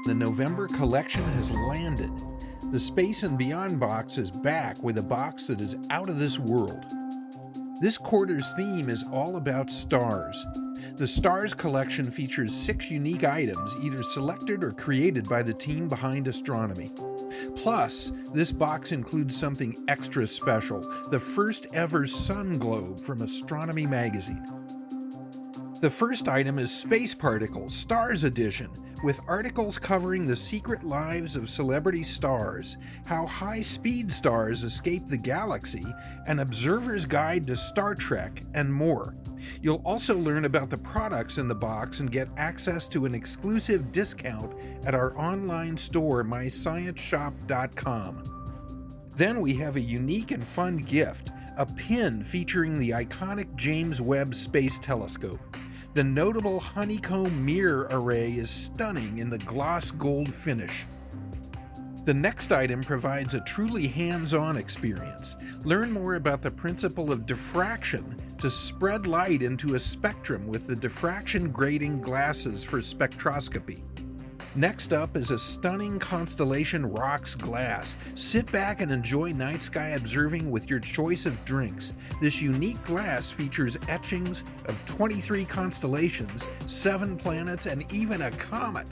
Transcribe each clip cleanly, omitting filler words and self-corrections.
The November collection has landed. The Space and Beyond box is back with a box that is out of this world. This quarter's theme is all about stars. The Stars collection features 6 unique items either selected or created by the team behind astronomy. Plus, this box includes something extra special, the first ever sun globe from Astronomy magazine. The first item is Space Particles Stars Edition, with articles covering the secret lives of celebrity stars, how high-speed stars escape the galaxy, an observer's guide to Star Trek, and more. You'll also learn about the products in the box and get access to an exclusive discount at our online store, myscienceshop.com. Then we have a unique and fun gift, a pin featuring the iconic James Webb Space Telescope. The notable honeycomb mirror array is stunning in the gloss gold finish. The next item provides a truly hands-on experience. Learn more about the principle of diffraction to spread light into a spectrum with the Diffraction Grating glasses for spectroscopy. Next up is a stunning Constellations Rocks Glass. Sit back and enjoy night sky observing with your choice of drinks. This unique glass features etchings of 23 constellations, 7 planets, and even a comet.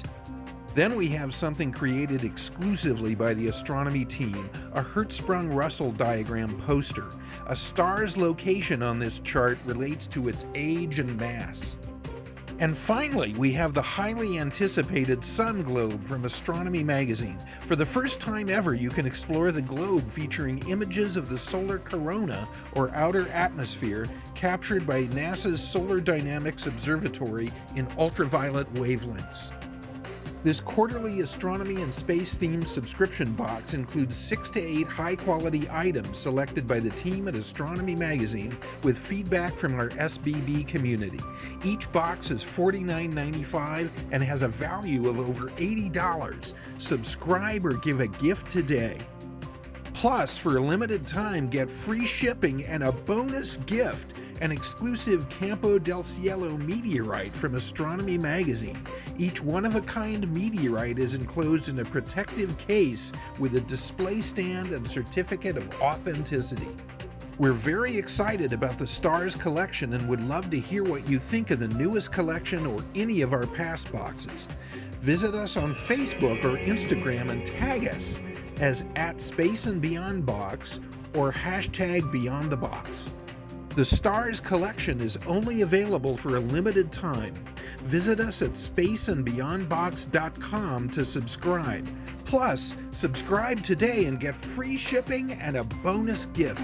Then we have something created exclusively by the astronomy team, a Hertzsprung-Russell Diagram poster. A star's location on this chart relates to its age and mass. And finally, we have the highly anticipated Sun Globe from Astronomy magazine. For the first time ever, you can explore the globe featuring images of the solar corona, or outer atmosphere, captured by NASA's Solar Dynamics Observatory in ultraviolet wavelengths. This quarterly astronomy and space-themed subscription box includes 6 to 8 high-quality items selected by the team at Astronomy magazine with feedback from our SBB community. Each box is $49.95 and has a value of over $80. Subscribe or give a gift today. Plus, for a limited time, get free shipping and a bonus gift, an exclusive Campo del Cielo meteorite from Astronomy magazine. Each one-of-a-kind meteorite is enclosed in a protective case with a display stand and certificate of authenticity. We're very excited about the Stars collection and would love to hear what you think of the newest collection or any of our past boxes. Visit us on Facebook or Instagram and tag us as @SpaceandBeyondBox or #BeyondTheBox. The Stars collection is only available for a limited time. Visit us at spaceandbeyondbox.com to subscribe. Plus, subscribe today and get free shipping and a bonus gift.